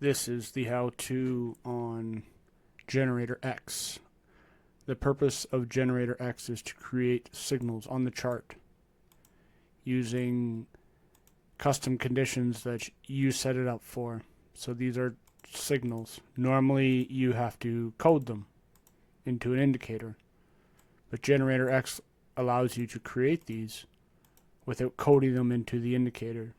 This is the how-to on GeneratorX. The purpose of GeneratorX is to create signals on the chart using custom conditions that you set it up for. So these are signals. Normally you have to code them into an indicator, but GeneratorX allows you to create these without coding them into the indicator.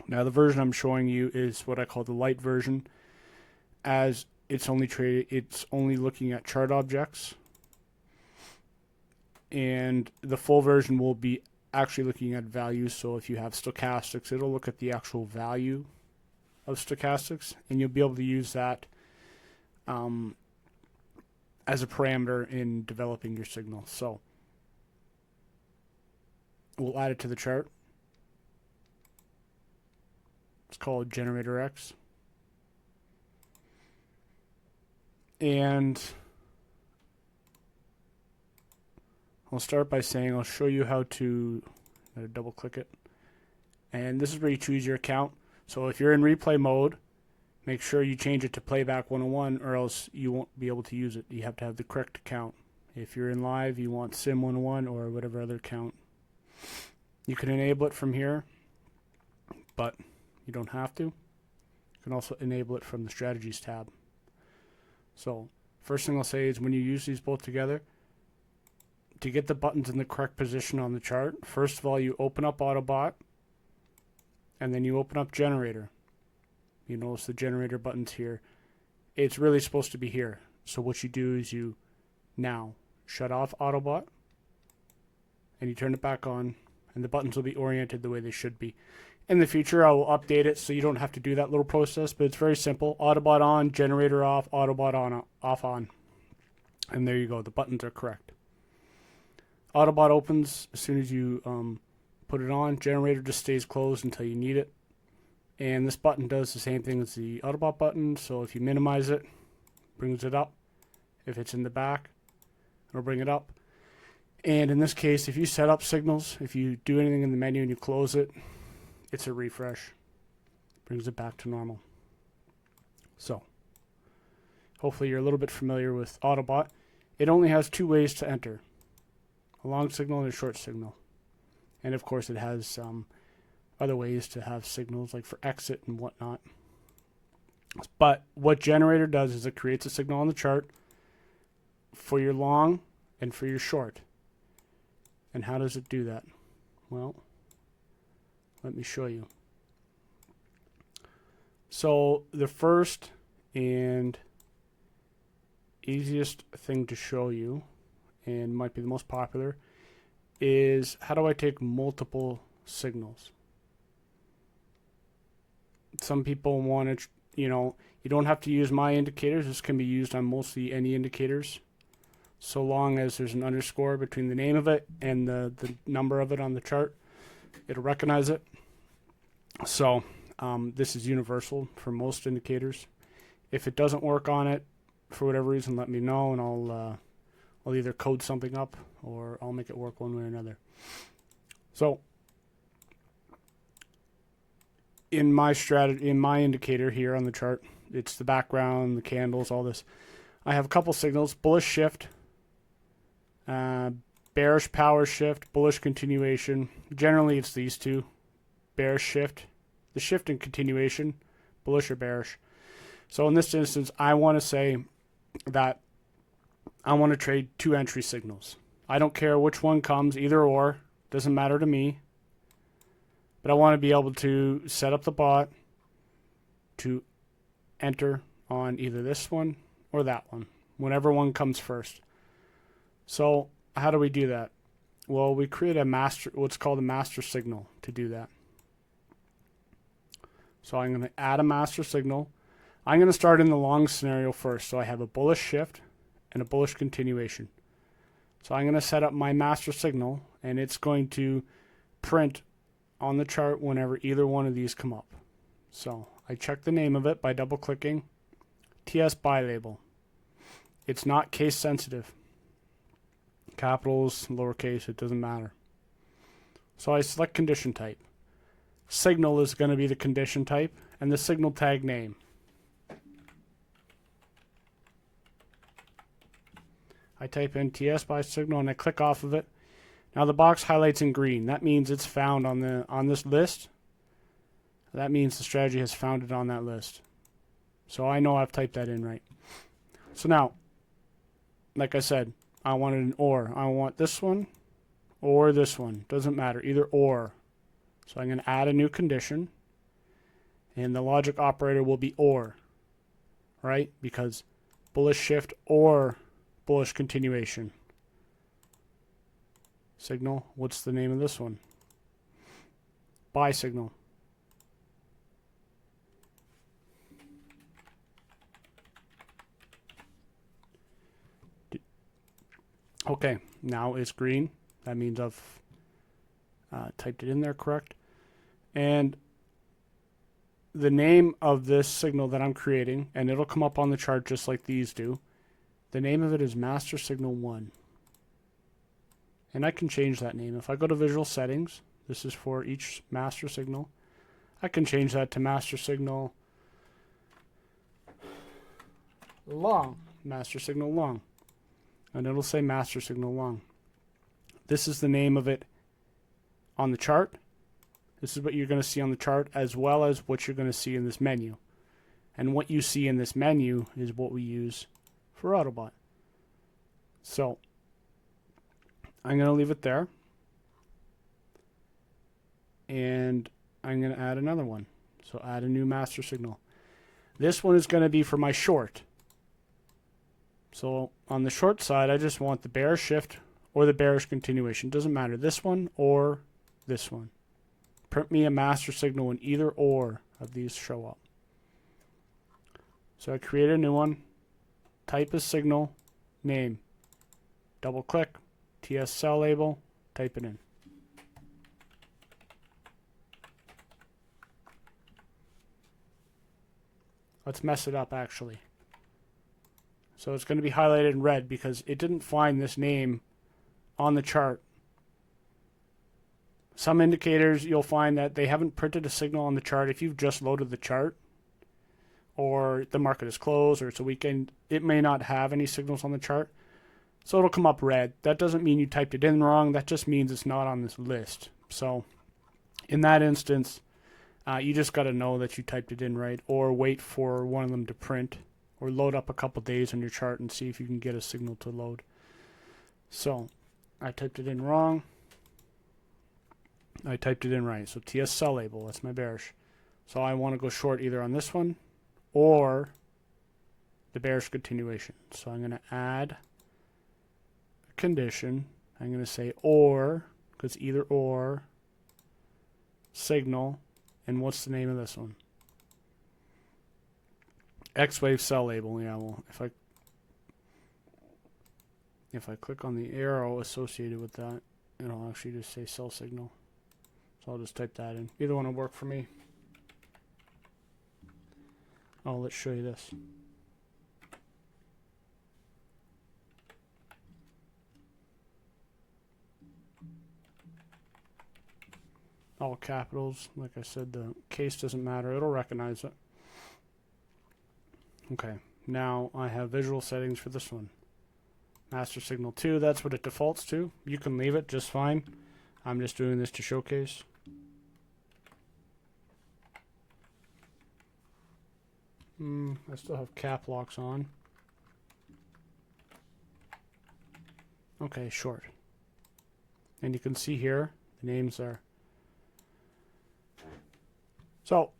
Now the version I'm showing you is what I call the Lite version, as it's only looking at chart objects, and the full version will be actually looking at values. So if you have stochastics, it'll look at the actual value of stochastics, and you'll be able to use that as a parameter in developing your signal. So we'll add it to the chart. It's called GeneratorX. And I'll start by saying I'll show you how to double click it. And this is where you choose your account. So if you're in replay mode, make sure you change it to playback 101 or else you won't be able to use it. You have to have the correct account. If you're in live, you want sim 101 or whatever other account. You can enable it from here, but you don't have to. You can also enable it from the strategies tab. So first thing I'll say is when you use these both together, to get the buttons in the correct position on the chart, first of all you open up AutoBot and then you open up Generator. You notice the generator buttons here. It's really supposed to be here. So what you do is you now shut off AutoBot and you turn it back on, and the buttons will be oriented the way they should be. In the future, I will update it so you don't have to do that little process, but it's very simple. Autobot on, generator off, Autobot on, off on. And there you go. The buttons are correct. Autobot opens as soon as you put it on. Generator just stays closed until you need it. And this button does the same thing as the Autobot button. So if you minimize it, brings it up. If it's in the back, it'll bring it up. And in this case, if you set up signals, if you do anything in the menu and you close it, it's a refresh. Brings it back to normal. So, hopefully you're a little bit familiar with Autobot. It only has two ways to enter: a long signal and a short signal. And of course it has other ways to have signals, like for exit and whatnot. But what Generator does is it creates a signal on the chart for your long and for your short. And how does it do that? Well, let me show you. So the first and easiest thing to show you, and might be the most popular, is how do I take multiple signals? Some people want to, you don't have to use my indicators. This can be used on mostly any indicators, so long as there's an underscore between the name of it and the number of it on the chart. It'll recognize it. So this is universal for most indicators. If it doesn't work on it for whatever reason, let me know, and I'll either code something up or I'll make it work one way or another. So in my indicator here on the chart, it's the background, the candles, all this. I have a couple signals: bullish shift, bearish power shift, bullish continuation. Generally it's these two: bearish shift, the shift and continuation, bullish or bearish. So in this instance, I want to say that I want to trade two entry signals. I don't care which one comes, either or, doesn't matter to me. But I want to be able to set up the bot to enter on either this one or that one, whenever one comes first. So how do we do that? Well, we create what's called a master signal to do that. So I'm going to add a master signal. I'm going to start in the long scenario first. So I have a bullish shift and a bullish continuation. So I'm going to set up my master signal, and it's going to print on the chart whenever either one of these come up. So I check the name of it by double clicking. TS by label. It's not case sensitive. Capitals, lowercase, it doesn't matter. So I select condition type. Signal is going to be the condition type, and the signal tag name. I type in TS by signal and I click off of it. Now the box highlights in green. That means it's found on this list. That means the strategy has found it on that list. So I know I've typed that in right. So now, like I said, I wanted an OR. I want this one or this one. Doesn't matter, either or. So I'm going to add a new condition. And the logic operator will be OR. Right? Because bullish shift or bullish continuation. Signal. What's the name of this one? Buy signal. Okay, now it's green. That means I've typed it in there correct. And the name of this signal that I'm creating, and it'll come up on the chart just like these do, the name of it is Master Signal 1. And I can change that name. If I go to Visual Settings, this is for each master signal, I can change that to Master Signal Long. Master Signal Long. And it'll say Master Signal Long. This is the name of it on the chart. This is what you're going to see on the chart as well as what you're going to see in this menu. And what you see in this menu is what we use for AutoBot. So I'm going to leave it there. And I'm going to add another one. So add a new master signal. This one is going to be for my short. So on the short side, I just want the bearish shift or the bearish continuation. Doesn't matter, this one or this one. Print me a master signal when either or of these show up. So I create a new one. Type a signal name. Double click. TS cell label. Type it in. Let's mess it up actually. So it's going to be highlighted in red because it didn't find this name on the chart. Some indicators you'll find that they haven't printed a signal on the chart. If you've just loaded the chart or the market is closed or it's a weekend, it may not have any signals on the chart. So it'll come up red. That doesn't mean you typed it in wrong. That just means it's not on this list. So in that instance, you just got to know that you typed it in right, or wait for one of them to print, or load up a couple days on your chart and see if you can get a signal to load. So I typed it in wrong. I typed it in right. So TS cell label, that's my bearish. So I want to go short either on this one or the bearish continuation. So I'm going to add a condition. I'm going to say or, because either or, signal, and what's the name of this one? X-Wave cell label. Yeah, well, if I click on the arrow associated with that, it'll actually just say cell signal. So I'll just type that in. Either one will work for me. Oh, let's show you this. All capitals. Like I said, the case doesn't matter. It'll recognize it. Okay, now I have visual settings for this one. Master signal 2, that's what it defaults to. You can leave it just fine. I'm just doing this to showcase. I still have cap locks on. Okay, short. And you can see here, the names are. So,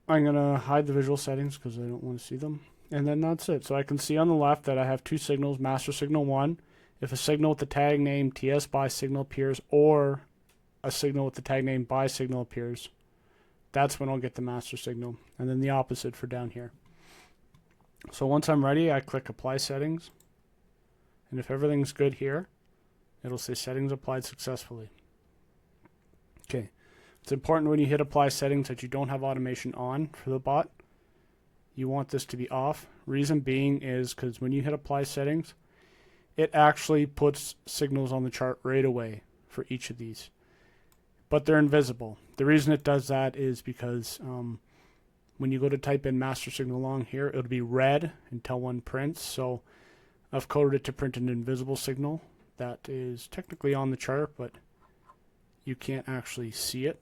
I'm going to hide the visual settings because I don't want to see them. And then that's it. So I can see on the left that I have two signals, master signal 1. If a signal with the tag name TS by signal appears or a signal with the tag name by signal appears, that's when I'll get the master signal. And then the opposite for down here. So once I'm ready, I click Apply Settings. And if everything's good here, it'll say Settings applied successfully. Okay. It's important when you hit Apply Settings that you don't have automation on for the bot. You want this to be off. Reason being is because when you hit Apply Settings, it actually puts signals on the chart right away for each of these. but they're invisible. The reason it does that is because when you go to type in master signal along here, it'll be red until one prints. So I've coded it to print an invisible signal that is technically on the chart, but you can't actually see it,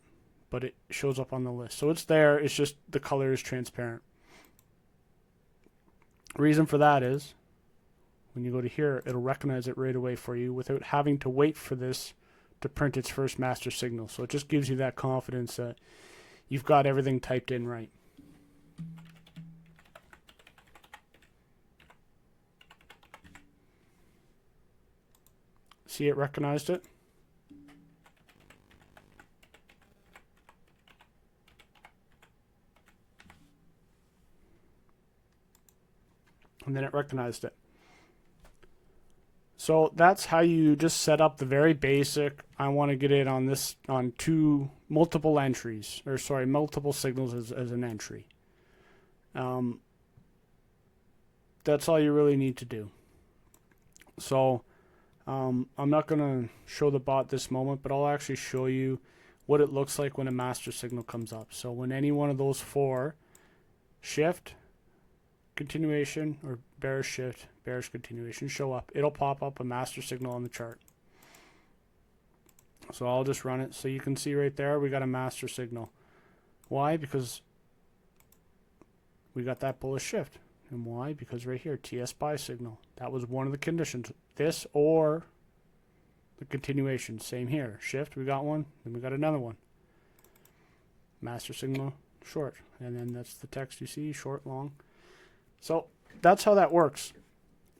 but it shows up on the list. So it's there, it's just the color is transparent. Reason for that is when you go to here, it'll recognize it right away for you without having to wait for this to print its first master signal. So it just gives you that confidence that you've got everything typed in right. See, it recognized it. And then it recognized it. So that's how you just set up the very basic, I want to get it on this, on multiple entries, or sorry, multiple signals as an entry. That's all you really need to do. So I'm not going to show the bot this moment, but I'll actually show you what it looks like when a master signal comes up. So when any one of those four, shift, continuation, or bearish shift, bearish continuation, show up, it'll pop up a master signal on the chart. So I'll just run it. So you can see right there, we got a master signal. Why? Because we got that bullish shift. And why? Because right here, TS buy signal. That was one of the conditions. This or the continuation. Same here. Shift, we got one. Then we got another one. Master signal, short. And then that's the text you see, short, long. So that's how that works.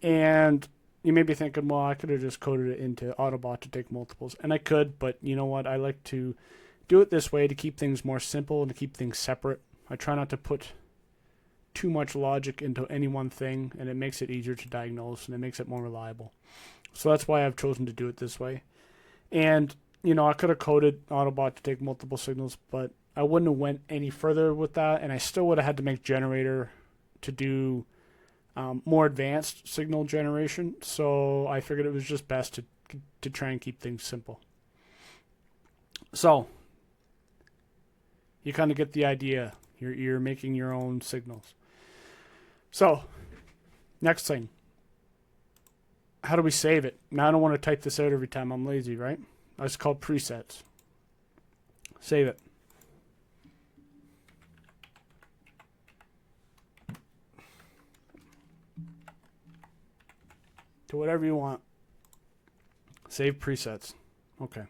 And you may be thinking, well, I could have just coded it into AutoBot to take multiples. And I could, but you know what? I like to do it this way to keep things more simple and to keep things separate. I try not to put too much logic into any one thing, and it makes it easier to diagnose and it makes it more reliable. So that's why I've chosen to do it this way. And you know, I could have coded AutoBot to take multiple signals, but I wouldn't have went any further with that, and I still would have had to make generator to do more advanced signal generation. So I figured it was just best to try and keep things simple. So you kind of get the idea. You're making your own signals. So, next thing. How do we save it? Now I don't want to type this out every time. I'm lazy, right? It's called presets. Save it. To whatever you want. Save presets. Okay.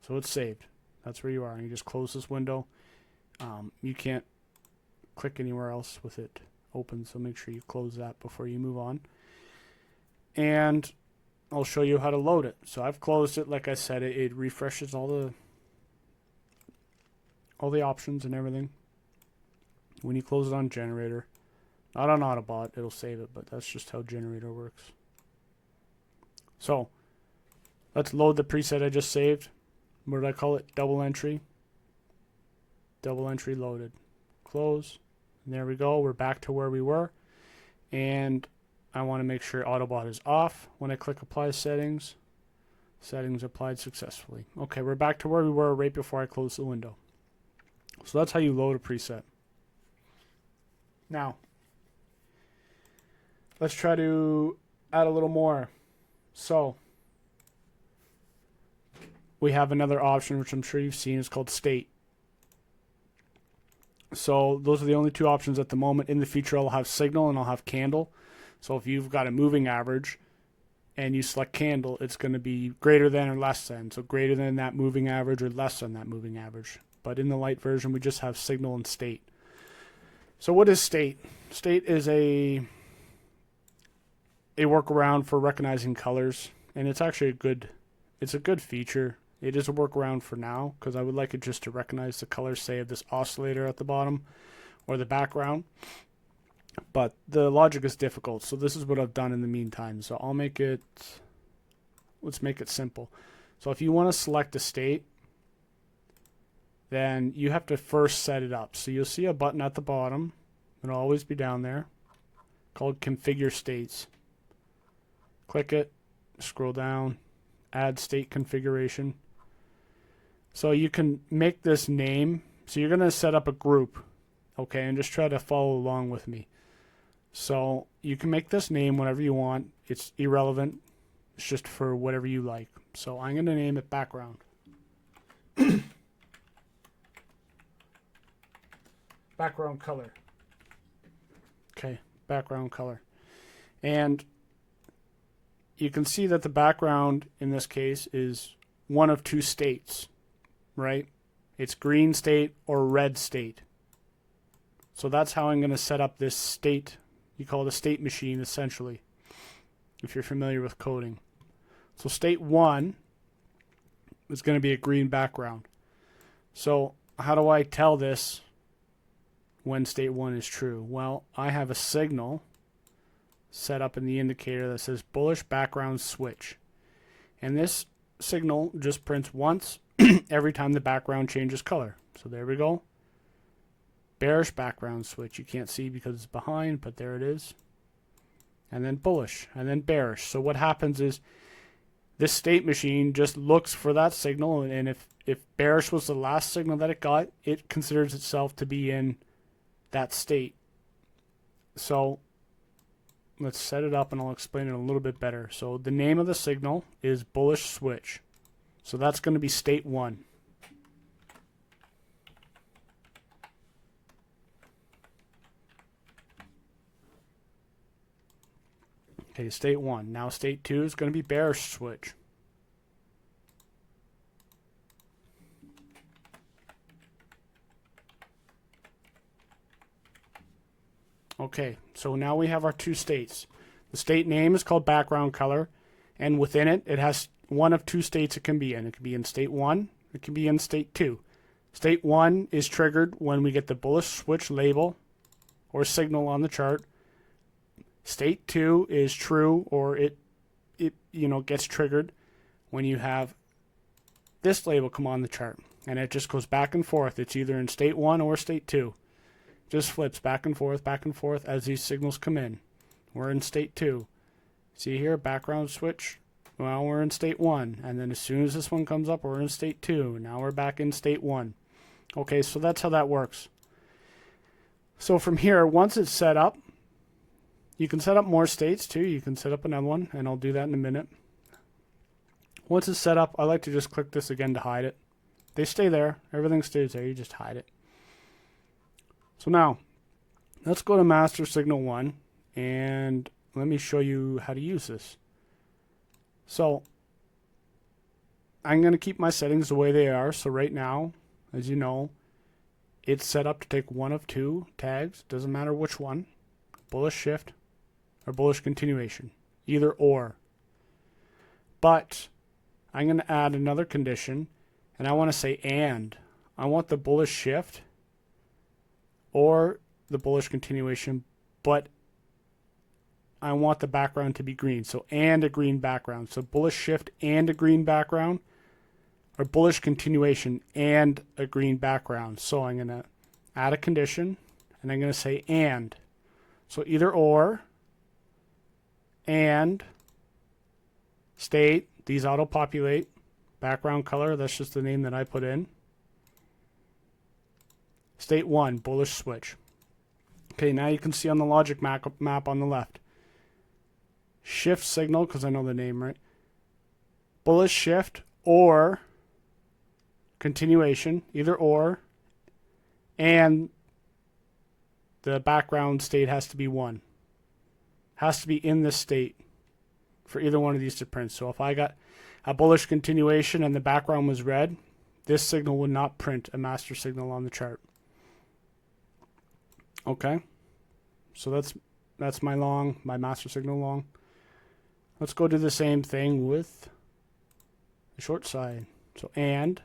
So it's saved. That's where you are. And you just close this window. You can't click anywhere else with it open, so make sure you close that before you move on. And I'll show you how to load it. So I've closed it. Like I said, it refreshes all the options and everything. When you close it on generator, not on AutoBot, it'll save it, but that's just how generator works. So let's load the preset I just saved. What did I call it? Double entry. Double entry loaded. Close. And there we go. We're back to where we were. And I want to make sure AutoBot is off. When I click apply settings, settings applied successfully. Okay, we're back to where we were right before I closed the window. So that's how you load a preset. Now, let's try to add a little more. So we have another option, which I'm sure you've seen. It's called state. So those are the only two options at the moment. In the future, I'll have signal and I'll have candle. So if you've got a moving average and you select candle, it's going to be greater than or less than. So greater than that moving average or less than that moving average. But in the Lite version, we just have signal and state. So what is state? State is a workaround for recognizing colors, and it's actually a good feature. It is a workaround for now because I would like it just to recognize the color, say, of this oscillator at the bottom or the background. But the logic is difficult, so this is what I've done in the meantime. So let's make it simple. So if you want to select a state, then you have to first set it up. So you'll see a button at the bottom. It'll always be down there called Configure States. Click it, scroll down, add state configuration. So you can make this name. So you're going to set up a group, okay, and just try to follow along with me. So you can make this name whatever you want. It's irrelevant. It's just for whatever you like. So I'm going to name it background. Background color. Okay, background color. And you can see that the background in this case is one of two states, right? It's green state or red state. So that's how I'm going to set up this state. You call it a state machine, essentially, if you're familiar with coding. So state 1 is going to be a green background. So how do I tell this when state 1 is true? Well, I have a signal set up in the indicator that says bullish background switch. And this signal just prints once every time the background changes color. So there we go. Bearish background switch. You can't see because it's behind, but there it is. And then bullish, and then bearish. So what happens is this state machine just looks for that signal, and if bearish was the last signal that it got, it considers itself to be in that state. So let's set it up and I'll explain it a little bit better. So the name of the signal is bullish switch. So that's going to be state 1. Okay, state 1. Now state 2 is going to be bearish switch. Okay, so now we have our two states. The state name is called background color, and within it, it has one of two states it can be in. It can be in state 1, it can be in state 2. State 1 is triggered when we get the bullish switch label or signal on the chart. State 2 is true, or it gets triggered when you have this label come on the chart, and it just goes back and forth. It's either in state 1 or state 2. Just flips back and forth as these signals come in. We're in state 2. See here, background switch. Well, we're in state 1, and then as soon as this one comes up, we're in state 2. Now we're back in state 1. Okay, so that's how that works. So from here, once it's set up, you can set up more states too. You can set up another one, and I'll do that in a minute. Once it's set up, I like to just click this again to hide it. They stay there. Everything stays there. You just hide it. So now, let's go to master signal 1, and let me show you how to use this. So I'm going to keep my settings the way they are. So right now, as you know, it's set up to take one of two tags. Doesn't matter which one. Bullish shift or bullish continuation. Either or. But I'm going to add another condition, and I want to say and. I want the bullish shift or the bullish continuation, but I want the background to be green. So and a green background. So bullish shift and a green background, or bullish continuation and a green background. So I'm going to add a condition, and I'm going to say and. So either or, and, state, these auto-populate, background color, that's just the name that I put in. State 1, bullish switch. Okay, now you can see on the logic map on the left. Shift signal, because I know the name, right? Bullish shift or continuation, either or, and the background state has to be 1. Has to be in this state for either one of these to print. So if I got a bullish continuation and the background was red, this signal would not print a master signal on the chart. Okay, so that's my master signal long. Let's go do the same thing with the short side. So and,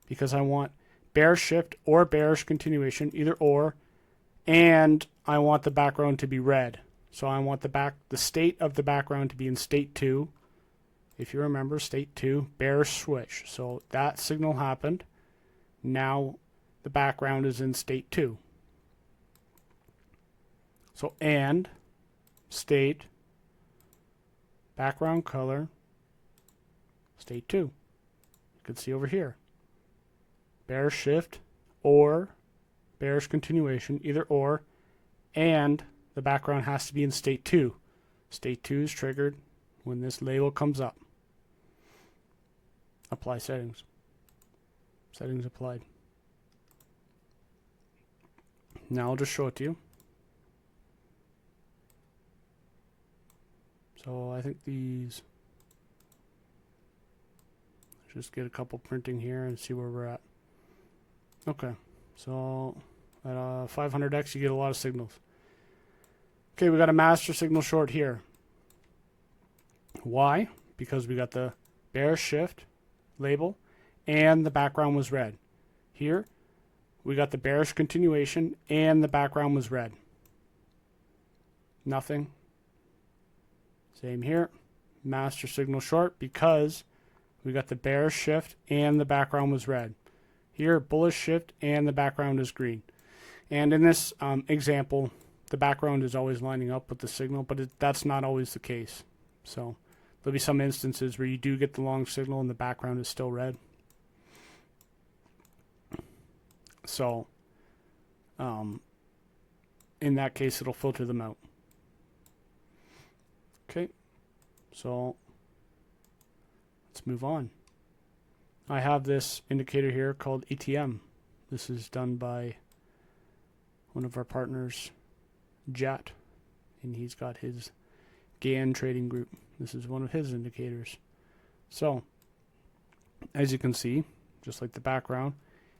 because I want bearish shift or bearish continuation, either or, and I want the background to be red. So I want the state of the background to be in state 2. If you remember, state 2, bearish switch. So that signal happened. Now the background is in state 2. So and, state, background color, state 2. You can see over here. bearish shift or bearish continuation, either or, and the background has to be in state 2. State 2 is triggered when this label comes up. Apply settings. Settings applied. Now I'll just show it to you. So I think these, let's just get a couple printing here and see where we're at. Okay, so at 500x you get a lot of signals. Okay, we got a master signal short here. Why? Because we got the bearish shift label and the background was red. Here we got the bearish continuation and the background was red. Nothing. Same here. Master signal short because we got the bearish shift and the background was red. Here bullish shift and the background is green. And in this example, the background is always lining up with the signal, but that's not always the case. So there'll be some instances where you do get the long signal and the background is still red. So in that case, it'll filter them out. Okay, so let's move on. I have this indicator here called ATM. This is done by one of our partners, Jet, and he's got his GAN trading group. This is one of his indicators. So, as you can see, just like the background,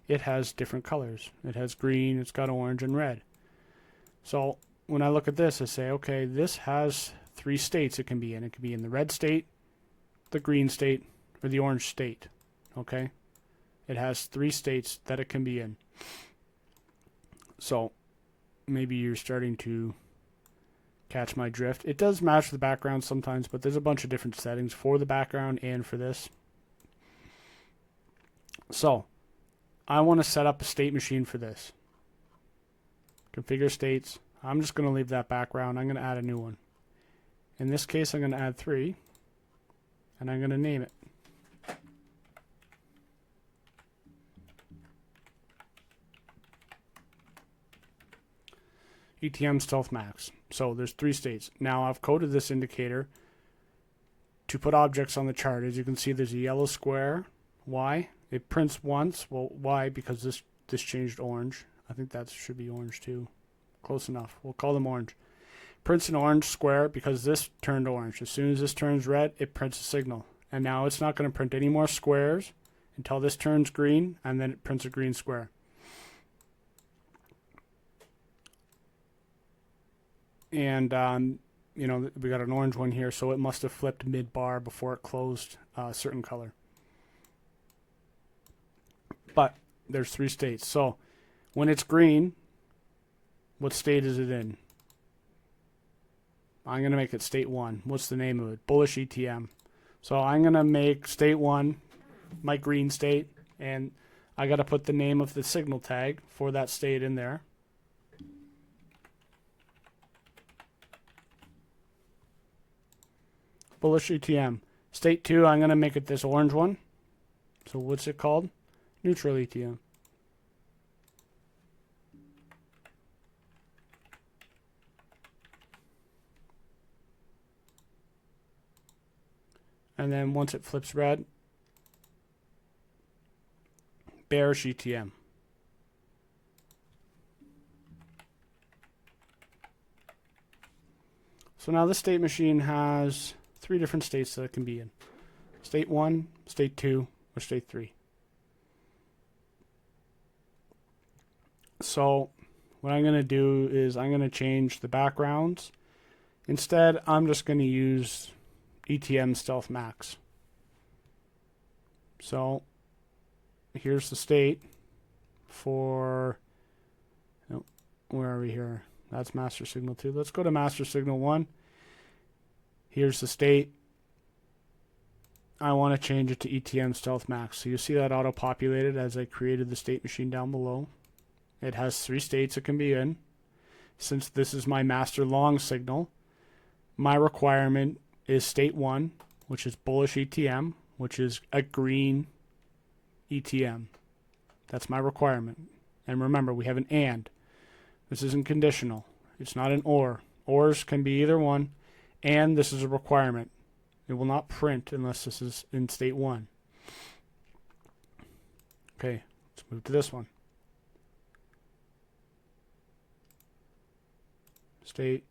it has different colors. It has green, it's got orange and red. So, when I look at this, I say, okay, this has 3 states it can be in. It can be in the red state, the green state, or the orange state. Okay? It has 3 states that it can be in. So, maybe you're starting to catch my drift. It does match the background sometimes, but there's a bunch of different settings for the background and for this. So, I want to set up a state machine for this. Configure states. I'm just going to leave that background. I'm going to add a new one. In this case, I'm going to add 3, and I'm going to name it. ATM Stealth Max. So there's 3 states. Now I've coded this indicator to put objects on the chart. As you can see, there's a yellow square. Why? It prints once. Well, why? Because this changed orange. I think that should be orange too. Close enough. We'll call them orange. Prints an orange square because this turned orange. As soon as this turns red, it prints a signal. And now it's not going to print any more squares until this turns green, and then it prints a green square. And you know, we got an orange one here, so it must have flipped mid-bar before it closed a certain color. But there's 3 states. So when it's green, what state is it in? I'm going to make it state 1. What's the name of it? Bullish ETM. So I'm going to make state 1 my green state, and I got to put the name of the signal tag for that state in there. Bullish ETM. State 2, I'm going to make it this orange one. So what's it called? Neutral ETM. And then once it flips red, bearish ETM. So now this state machine has 3 different states that it can be in. State 1, state 2, or state 3. So what I'm going to do is I'm going to change the backgrounds. Instead, I'm just going to use ETM Stealth Max. So here's the state for, oh, where are we here? That's master signal 2. Let's go to master signal 1. Here's the state. I want to change it to ETM Stealth Max. So you see that auto-populated as I created the state machine down below. It has 3 states it can be in. Since this is my master long signal, my requirement is state 1, which is bullish ETM, which is a green ETM. That's my requirement. And remember, we have an and. This isn't conditional. It's not an or. Ors can be either one. And this is a requirement. It will not print unless this is in state 1. Okay, let's move to this one. State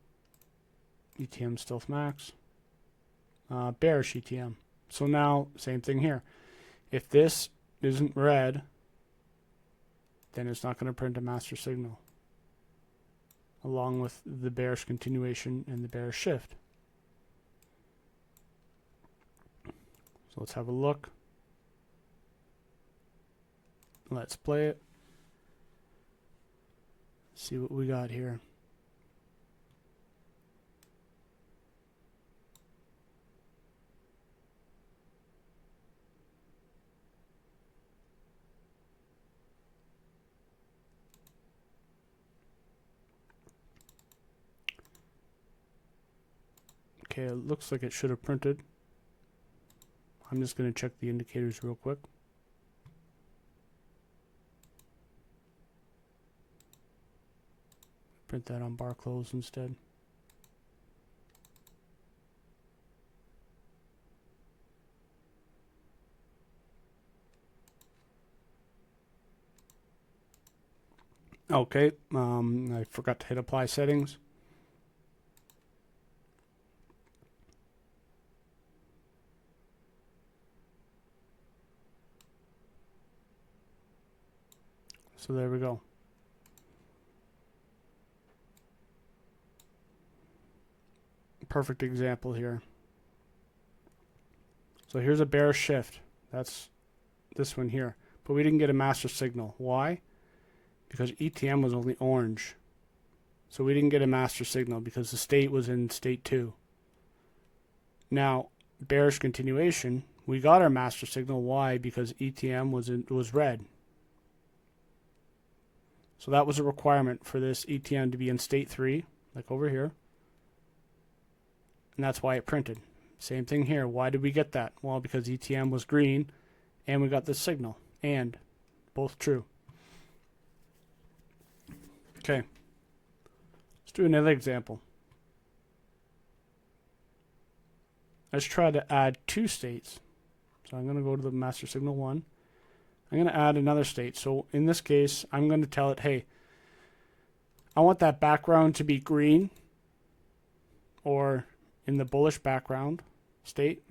ETM stealth max. Bearish ETM. So now, same thing here. If this isn't red, then it's not going to print a master signal, along with the bearish continuation and the bearish shift. So let's have a look. Let's play it. See what we got here. Okay, it looks like it should have printed. I'm just going to check the indicators real quick. Print that on bar close instead. Okay, I forgot to hit apply settings. So there we go. Perfect example here. So here's a bearish shift. That's this one here. But we didn't get a master signal. Why? Because ETM was only orange. So we didn't get a master signal because the state was in state 2. Now, bearish continuation, we got our master signal. Why? Because ETM was red. So that was a requirement for this ETM to be in state 3, like over here. And that's why it printed. Same thing here. Why did we get that? Well, because ETM was green and we got this signal. And both true. Okay. Let's do another example. Let's try to add 2 states. So I'm going to go to the master signal 1. I'm going to add another state. So in this case, I'm going to tell it, hey, I want that background to be green, or in the bullish background state,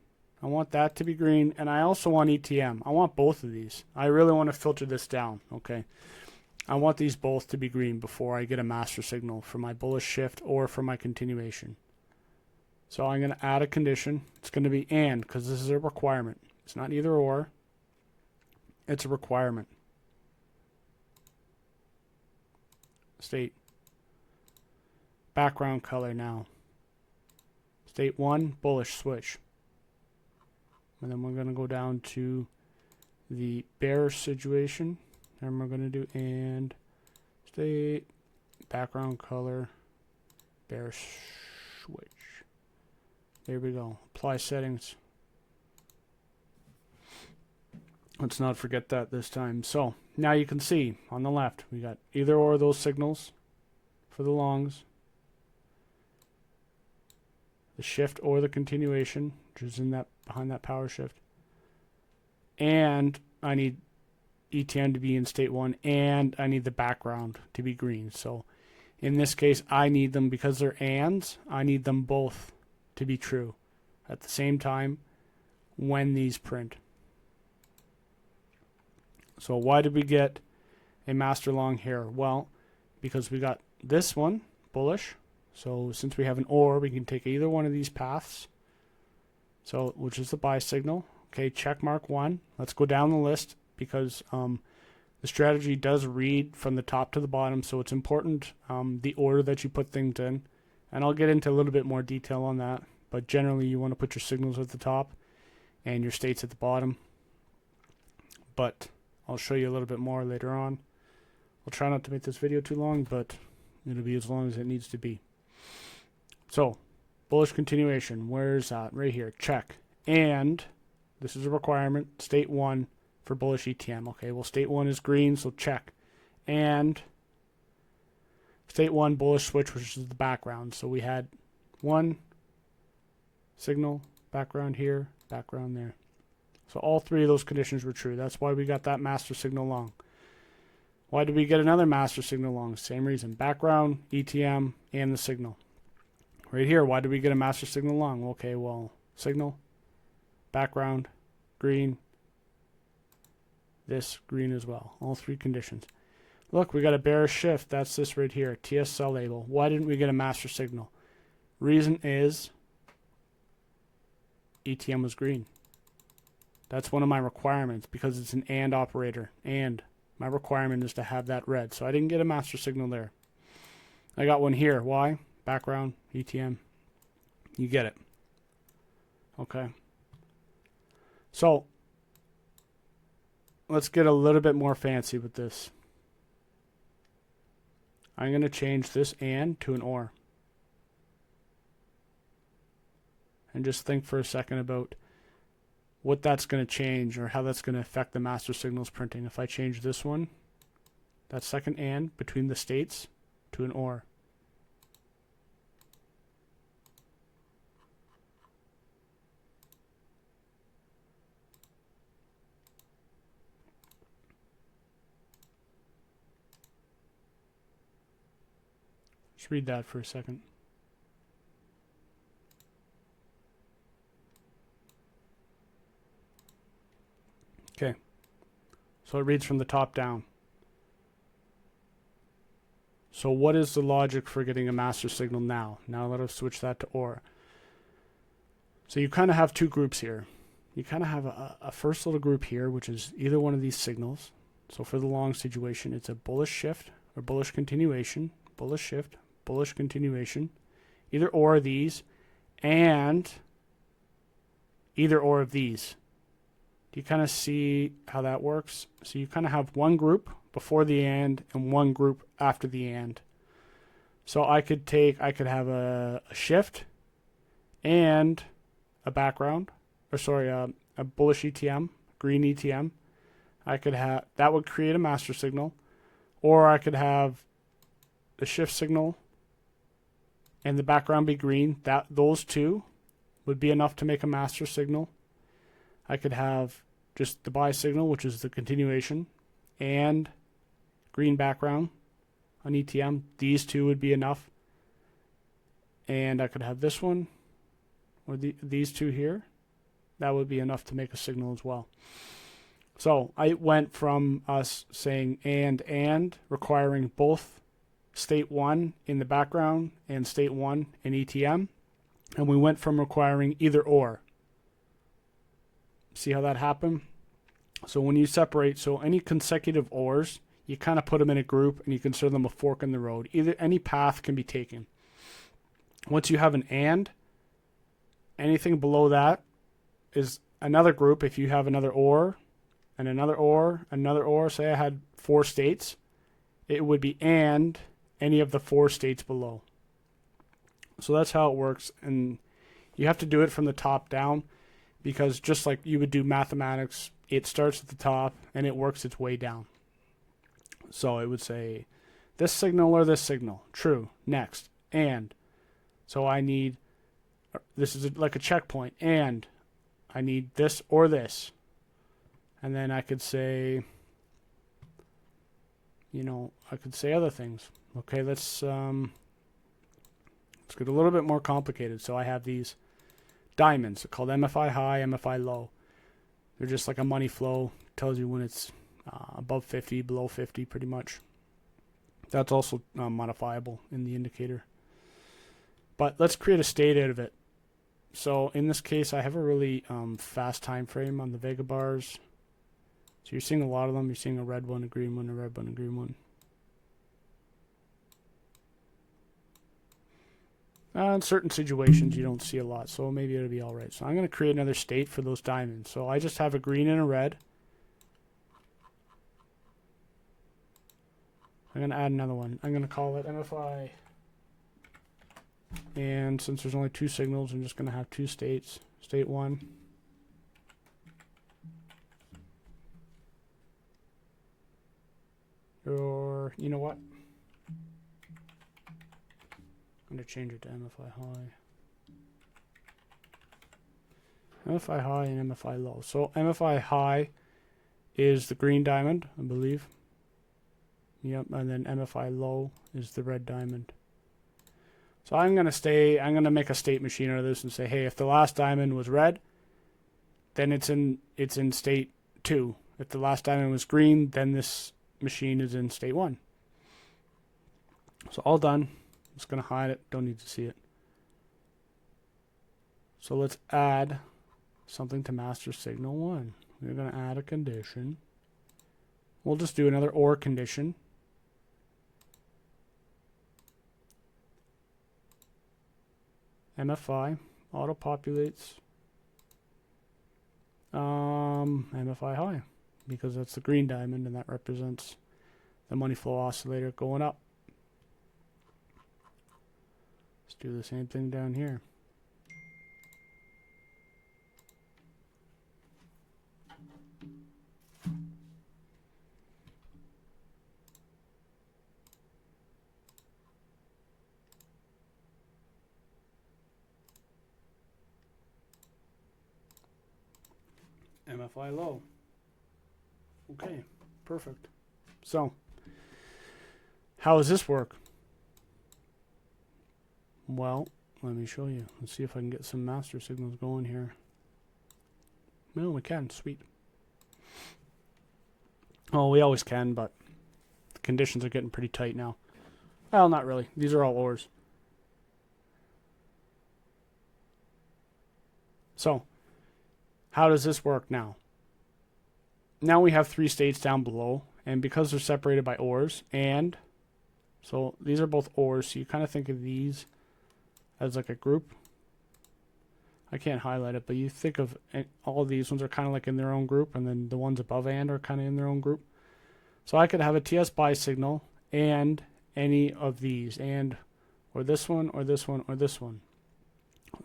I want that to be green, and I also want ETM. I want both of these. I really want to filter this down, okay? I want these both to be green before I get a master signal for my bullish shift or for my continuation. So I'm going to add a condition. It's going to be and, because this is a requirement. It's not either or. It's a requirement. State. Background color now. State 1, bullish switch. And then we're going to go down to the bearish situation. And we're going to do and state, background color, bearish switch. There we go. Apply settings. Let's not forget that this time. So now you can see on the left, we got either or of those signals for the longs, the shift or the continuation, which is in that behind that power shift. And I need ETM to be in state 1, and I need the background to be green. So in this case, I need them, because they're ands, I need them both to be true at the same time when these print. So why did we get a master long here? Well, because we got this one, bullish. So since we have an or, we can take either one of these paths. So, which is the buy signal. Okay, check mark 1. Let's go down the list, because the strategy does read from the top to the bottom, so it's important the order that you put things in. And I'll get into a little bit more detail on that. But generally, you want to put your signals at the top and your states at the bottom. But I'll show you a little bit more later on. I'll try not to make this video too long, but it'll be as long as it needs to be. So, bullish continuation. Where's that? Right here. Check. And this is a requirement. State 1 for bullish ETM. Okay, well state 1 is green, so check. And state 1 bullish switch, which is the background. So we had one signal, background here, background there. So all three of those conditions were true. That's why we got that master signal long. Why did we get another master signal long? Same reason. Background, ETM, and the signal. Right here, why did we get a master signal long? Okay, well, signal, background, green, this green as well. All three conditions. Look, we got a bearish shift. That's this right here, TS cell label. Why didn't we get a master signal? Reason is ETM was green. That's one of my requirements because it's an AND operator. And my requirement is to have that red. So I didn't get a master signal there. I got one here. Why? Background, ETM. You get it. Okay. So let's get a little bit more fancy with this. I'm going to change this AND to an OR. And just think for a second about what that's going to change or how that's going to affect the master signals printing. If I change this one, that second AND between the states to an OR. Let's read that for a second. Okay, so it reads from the top down. So what is the logic for getting a master signal now? Now let us switch that to OR. So you kind of have two groups here. You kind of have a first little group here, which is either one of these signals. So for the long situation, it's a bullish shift or bullish continuation, bullish shift, bullish continuation, either or of these, and either or of these. Do you kind of see how that works? So you kind of have one group before the AND and one group after the AND. So I could have a shift and a background, or sorry, a bullish ETM, green ETM. I could have, that would create a master signal, or I could have the shift signal and the background be green. Those two would be enough to make a master signal. I could have just the buy signal, which is the continuation, and green background on ETM. These two would be enough. And I could have this one, or these two here. That would be enough to make a signal as well. So I went from us saying and requiring both state 1 in the background and state 1 in ETM. And we went from requiring either or. See how that happened? So when you separate, so any consecutive ORs, you kind of put them in a group and you consider them a fork in the road. Either any path can be taken. Once you have an AND, anything below that is another group. If you have another OR and another OR, another OR, say I had 4 states, it would be AND any of the 4 states below. So that's how it works. And you have to do it from the top down, because just like you would do mathematics, it starts at the top and it works its way down. So it would say this signal or this signal, true, next, and. So I need, this is like a checkpoint, and I need this or this. And then I could say, I could say other things. Okay, let's get a little bit more complicated. So I have these diamonds called MFI high, MFI low. They're just like a money flow. Tells you when it's above 50, below 50 pretty much. That's also modifiable in the indicator. But let's create a state out of it. So in this case, I have a really fast time frame on the Vega bars. So you're seeing a lot of them. You're seeing a red one, a green one, a red one, a green one. In certain situations, you don't see a lot, so maybe it'll be all right. So I'm going to create another state for those diamonds. So I just have a green and a red. I'm going to add another one. I'm going to call it MFI. And since there's only 2 signals, I'm just going to have 2 states. State 1. Or, you know what? I'm going to change it to MFI high. MFI high and MFI low. So MFI high is the green diamond, I believe. Yep, and then MFI low is the red diamond. So I'm going to make a state machine out of this and say, hey, if the last diamond was red, then it's in state 2. If the last diamond was green, then this machine is in state 1. So all done. I'm just going to hide it. Don't need to see it. So let's add something to master signal 1. We're going to add a condition. We'll just do another OR condition. MFI auto populates MFI high, because that's the green diamond and that represents the money flow oscillator going up. Let's do the same thing down here. MFI low. Okay, perfect. So, how does this work? Well, let me show you. Let's see if I can get some master signals going here. No, we can. Sweet. Oh, we always can, but the conditions are getting pretty tight now. Well, not really. These are all ORs. So, how does this work now? Now we have 3 states down below, and because they're separated by ORs, and so these are both ORs, so you kind of think of these as like a group. I can't highlight it, but you think of all of these ones are kind of like in their own group, and then the ones above and are kind of in their own group. So I could have a TS by signal and any of these, and or this one, or this one, or this one.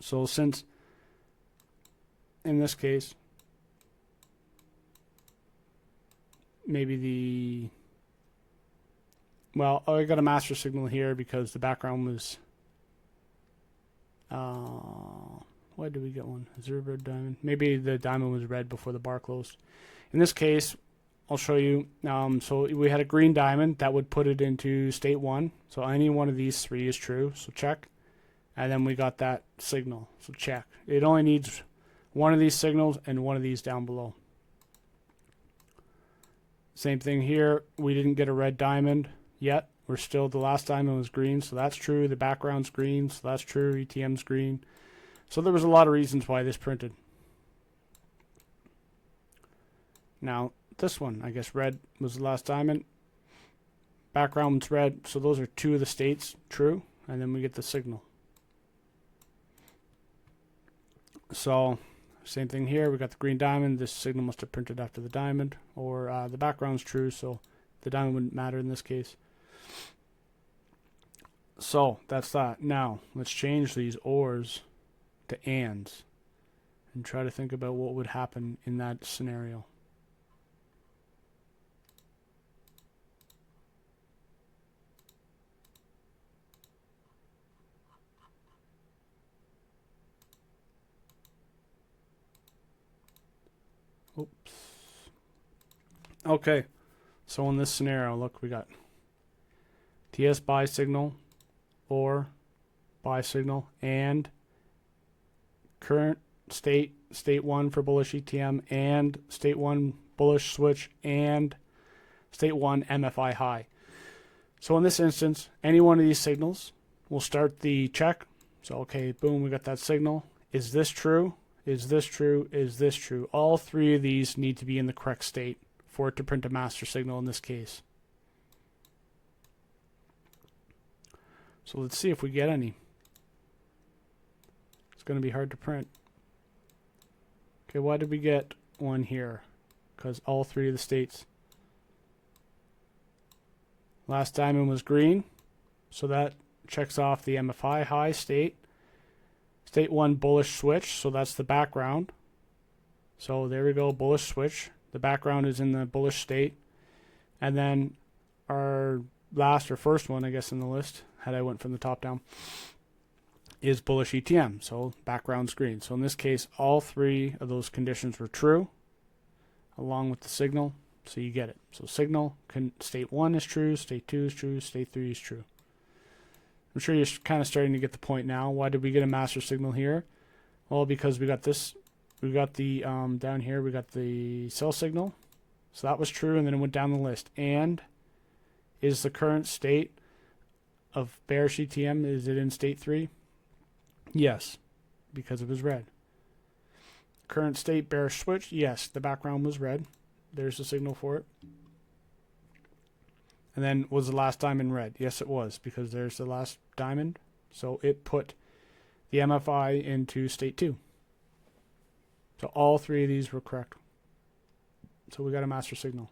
So since in this case, maybe well, I got a master signal here because the background was, why did we get one? Is there a red diamond? Maybe the diamond was red before the bar closed. In this case, I'll show you. So we had a green diamond that would put it into state 1. So any one of these 3 is true. So check. And then we got that signal. So check. It only needs one of these signals and one of these down below. Same thing here. We didn't get a red diamond yet. We're still, the last diamond was green, so that's true. The background's green, so that's true. ETM's green. So there was a lot of reasons why this printed. Now, this one, I guess red was the last diamond. Background's red, so those are 2 of the states true, and then we get the signal. So, same thing here. We got the green diamond. This signal must have printed after the diamond, or the background's true, so the diamond wouldn't matter in this case. So that's that. Now let's change these ORs to ANDs and try to think about what would happen in that scenario. Oops. Okay, so in this scenario, look, we got TS by signal, or by signal, and current state, state 1 for bullish ETM, and state 1 bullish switch, and state 1 MFI high. So in this instance, any one of these signals will start the check. So okay, boom, we got that signal. Is this true? Is this true? Is this true? All 3 of these need to be in the correct state for it to print a master signal in this case. So let's see if we get any. It's going to be hard to print. Okay, why did we get one here? Because all 3 of the states. Last diamond was green, so that checks off the MFI high state. State 1 bullish switch, so that's the background. So there we go, bullish switch. The background is in the bullish state. And then our last or first one, I guess, in the list, had I went from the top down, is bullish ETM, so background's green. So in this case, all three of those conditions were true, along with the signal, so you get it. So signal, state 1 is true, state 2 is true, state 3 is true. I'm sure you're kind of starting to get the point now. Why did we get a master signal here? Well, because we got this, we got the, down here, we got the cell signal, so that was true, and then it went down the list. And is the current state of bearish ETM, is it in state 3? Yes, because it was red. Current state bearish switch, yes, the background was red. There's the signal for it. And then was the last diamond red? Yes, it was, because there's the last diamond. So it put the MFI into state 2. So all three of these were correct. So we got a master signal.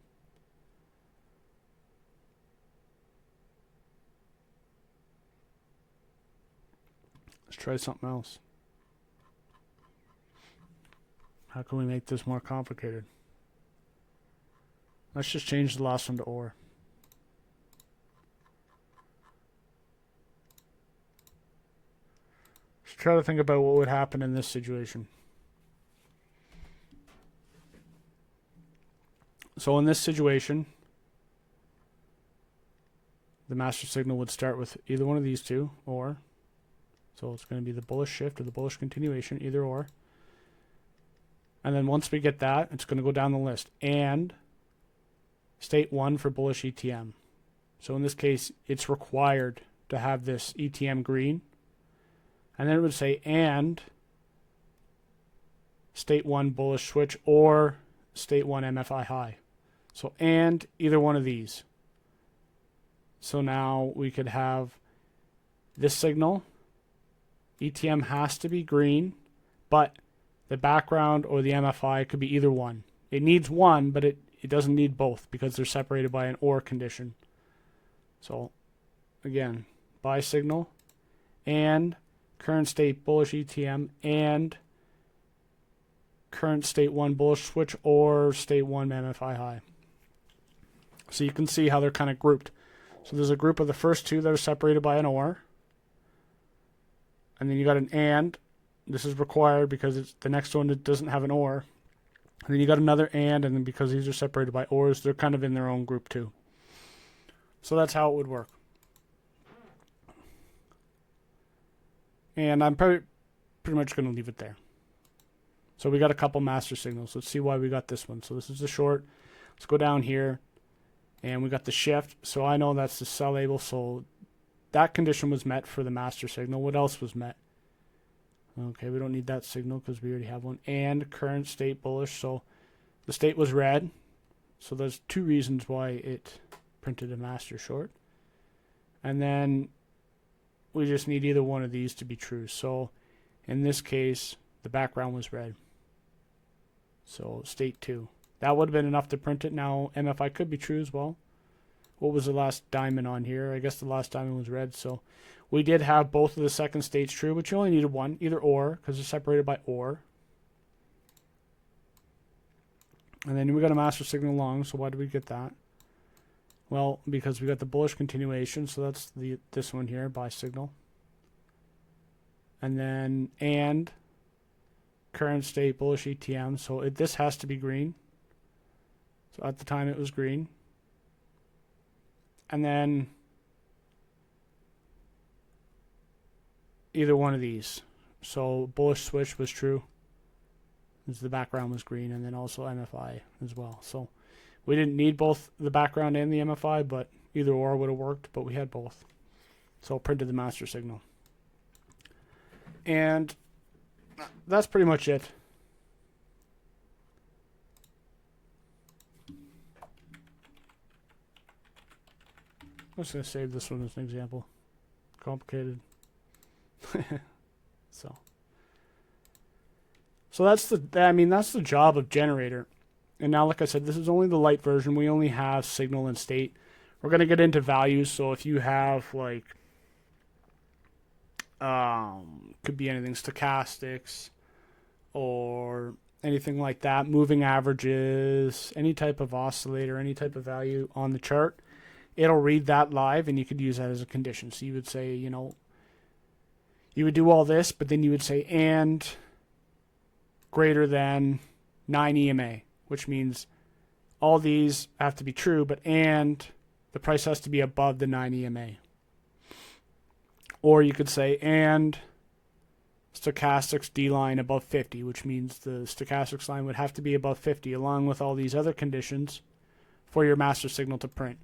Let's try something else. How can we make this more complicated? Let's just change the last one to OR. Let's try to think about what would happen in this situation. So in this situation, the master signal would start with either one of these two, or. So it's going to be the bullish shift or the bullish continuation, either or. And then once we get that, it's going to go down the list. And state 1 for bullish ETM. So in this case, it's required to have this ETM green. And then it would say and state 1 bullish switch or state 1 MFI high. So and either one of these. So now we could have this signal. ETM has to be green, but the background or the MFI could be either one. It needs one, but it doesn't need both because they're separated by an OR condition. So again, buy signal and current state bullish ETM and current state 1 bullish switch or state 1 MFI high. So you can see how they're kind of grouped. So there's a group of the first two that are separated by an OR. And then you got an AND. This is required because it's the next one that doesn't have an OR. And then you got another AND, and then because these are separated by ORs, they're kind of in their own group too. So that's how it would work. And I'm pretty much going to leave it there. So we got a couple master signals. Let's see why we got this one. So this is the short. Let's go down here. And we got the shift. So I know that's the sell label. So that condition was met for the master signal. What else was met? Okay, we don't need that signal because we already have one. And current state bullish. So the state was red. So there's two reasons why it printed a master short. And then we just need either one of these to be true. So in this case, the background was red. So state 2. That would have been enough to print it. Now MFI could be true as well. What was the last diamond on here? I guess the last diamond was red. So we did have both of the second states true, but you only needed one, either or, because they're separated by or. And then we got a master signal long, so why did we get that? Well, because we got the bullish continuation, so that's this one here, buy signal. And then and current state bullish ETM, so this has to be green. So at the time it was green. And then either one of these. So bullish switch was true. The background was green, and then also MFI as well. So we didn't need both the background and the MFI, but either or would have worked, but we had both. So printed the master signal. And that's pretty much it. I'm just going to save this one as an example. Complicated. So that's the job of Generator. And now, like I said, this is only the Lite version. We only have signal and state. We're going to get into values. So if you have like, could be anything, stochastics or anything like that, moving averages, any type of oscillator, any type of value on the chart, it'll read that live, and you could use that as a condition. So you would say, you know, you would do all this, but then you would say and greater than 9 EMA, which means all these have to be true, but and the price has to be above the 9 EMA. Or you could say and stochastics D line above 50, which means the stochastics line would have to be above 50, along with all these other conditions for your master signal to print.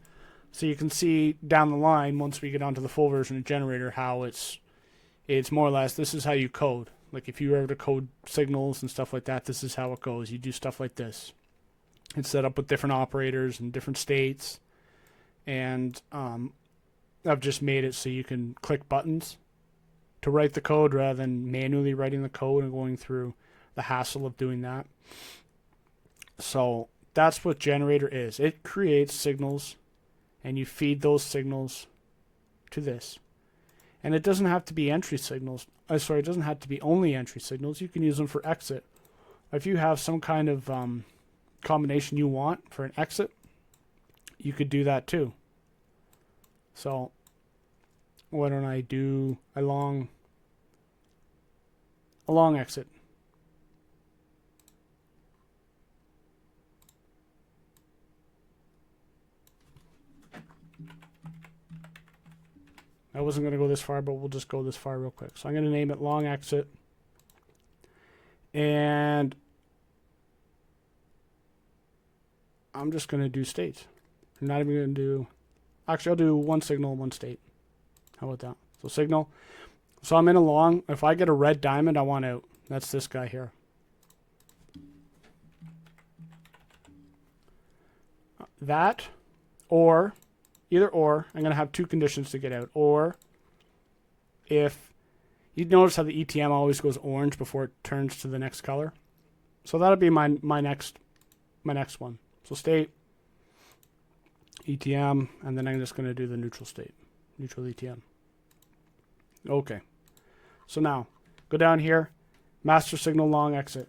So you can see down the line, once we get onto the full version of Generator, how it's more or less, this is how you code. Like if you were ever to code signals and stuff like that, this is how it goes. You do stuff like this. It's set up with different operators and different states. And I've just made it so you can click buttons to write the code rather than manually writing the code and going through the hassle of doing that. So that's what Generator is. It creates signals, and you feed those signals to this. And it doesn't have to be entry signals. It doesn't have to be only entry signals. You can use them for exit. If you have some kind of combination you want for an exit, you could do that too. So why don't I do a long exit? I wasn't going to go this far, but we'll just go this far real quick. So I'm going to name it long exit. And I'm just going to do states. I'm not even going to do... Actually, I'll do one signal, one state. How about that? So signal. So I'm in a long. If I get a red diamond, I want out. That's this guy here. That, or, either or, I'm going to have two conditions to get out. Or, if, you notice how the ETM always goes orange before it turns to the next color. So that'll be my next one. So state, ETM, and then I'm just going to do the neutral state, neutral ETM. Okay. So now, go down here, master signal long exit.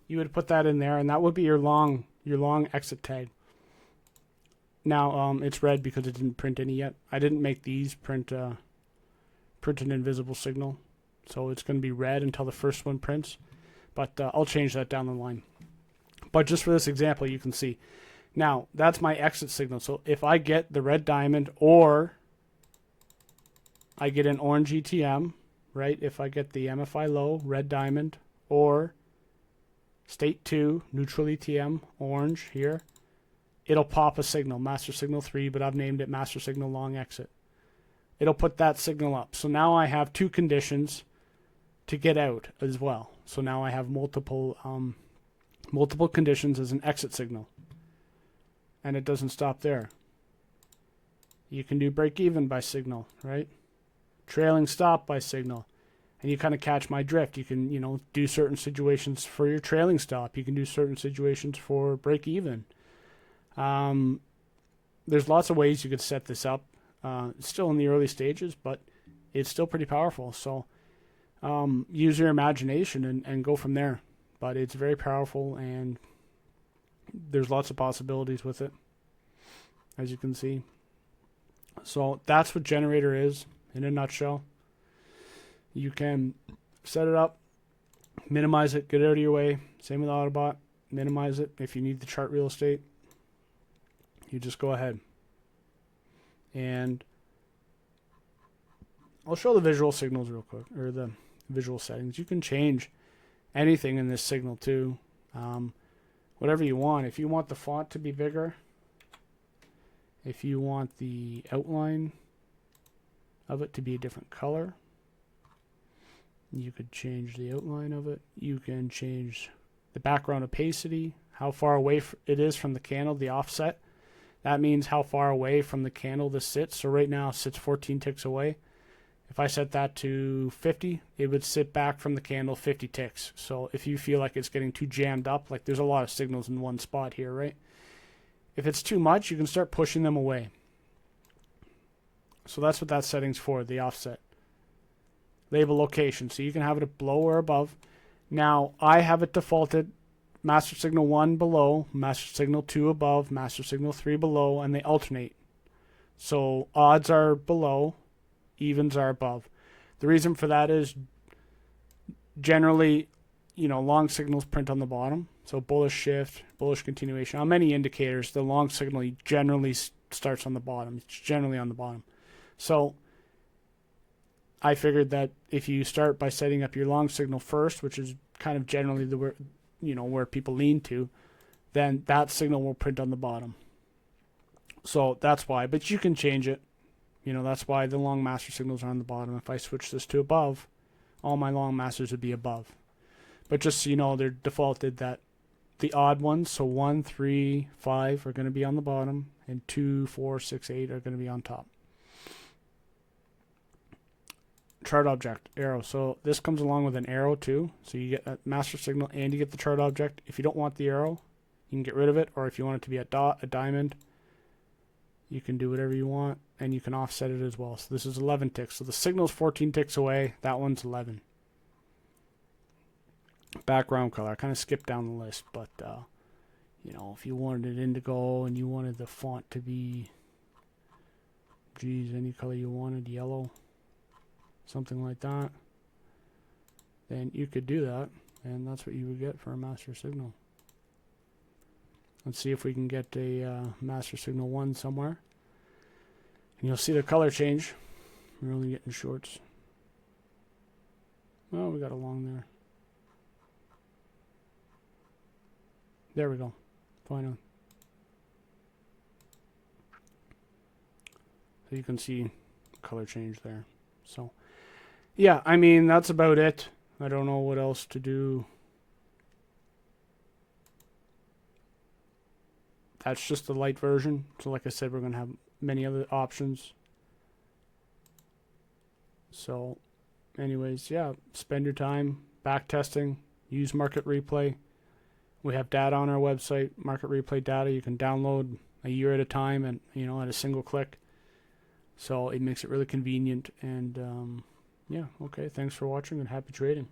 You would put that in there, and that would be your long exit tag. Now it's red because it didn't print any yet. I didn't make these print an invisible signal, so it's going to be red until the first one prints. But I'll change that down the line. But just for this example, you can see. Now, that's my exit signal. So if I get the red diamond or I get an orange ETM, right? If I get the MFI low, red diamond, or state 2, neutral ETM, orange here, it'll pop a signal, master signal 3, but I've named it master signal long exit. It'll put that signal up. So now I have two conditions to get out as well. So now I have multiple conditions as an exit signal. And it doesn't stop there. You can do break even by signal, right? Trailing stop by signal. And you kind of catch my drift. You can, do certain situations for your trailing stop. You can do certain situations for break even. There's lots of ways you could set this up. It's still in the early stages, but it's still pretty powerful. So use your imagination and go from there. But it's very powerful, and there's lots of possibilities with it, as you can see. So that's what Generator is in a nutshell. You can set it up, minimize it, get it out of your way. Same with AutoBot, minimize it. If you need the chart real estate, you just go ahead. And I'll show the visual signals real quick, or the visual settings. You can change anything in this signal too. Whatever you want. If you want the font to be bigger, if you want the outline of it to be a different color, you could change the outline of it. You can change the background opacity, how far away it is from the candle, the offset. That means how far away from the candle this sits. So right now it sits 14 ticks away. If I set that to 50, it would sit back from the candle 50 ticks. So if you feel like it's getting too jammed up, like there's a lot of signals in one spot here, right? If it's too much, you can start pushing them away. So that's what that setting's for, the offset. Label location, so you can have it below or above. Now, I have it defaulted master signal 1 below, master signal 2 above, master signal 3 below, and they alternate. So odds are below, evens are above. The reason for that is generally, long signals print on the bottom. So bullish shift, bullish continuation. On many indicators, the long signal generally starts on the bottom. It's generally on the bottom. So I figured that if you start by setting up your long signal first, which is kind of generally where people lean to, then that signal will print on the bottom. So that's why. But you can change it. That's why the long master signals are on the bottom. If I switch this to above, all my long masters would be above. But just so you know, they're defaulted that the odd ones, so 1, 3, 5 are going to be on the bottom, and 2, 4, 6, 8 are going to be on top. Chart object, arrow. So this comes along with an arrow too. So you get a master signal and you get the chart object. If you don't want the arrow, you can get rid of it. Or if you want it to be a dot, a diamond, you can do whatever you want. And you can offset it as well. So this is 11 ticks. So the signal is 14 ticks away. That one's 11. Background color. I kind of skipped down the list. But, if you wanted it indigo and you wanted the font to be, any color you wanted, yellow, something like that, then you could do that, and that's what you would get for a master signal. Let's see if we can get a master signal 1 somewhere. And you'll see the color change. We're only getting shorts. Oh, we got a long there. There we go. Finally. So you can see color change there. So yeah, that's about it. I don't know what else to do. That's just the Lite version. So like I said, we're going to have many other options. So anyways, yeah, spend your time back testing, use market replay. We have data on our website, market replay data. You can download a year at a time and, at a single click. So it makes it really convenient. And yeah, okay, thanks for watching and happy trading.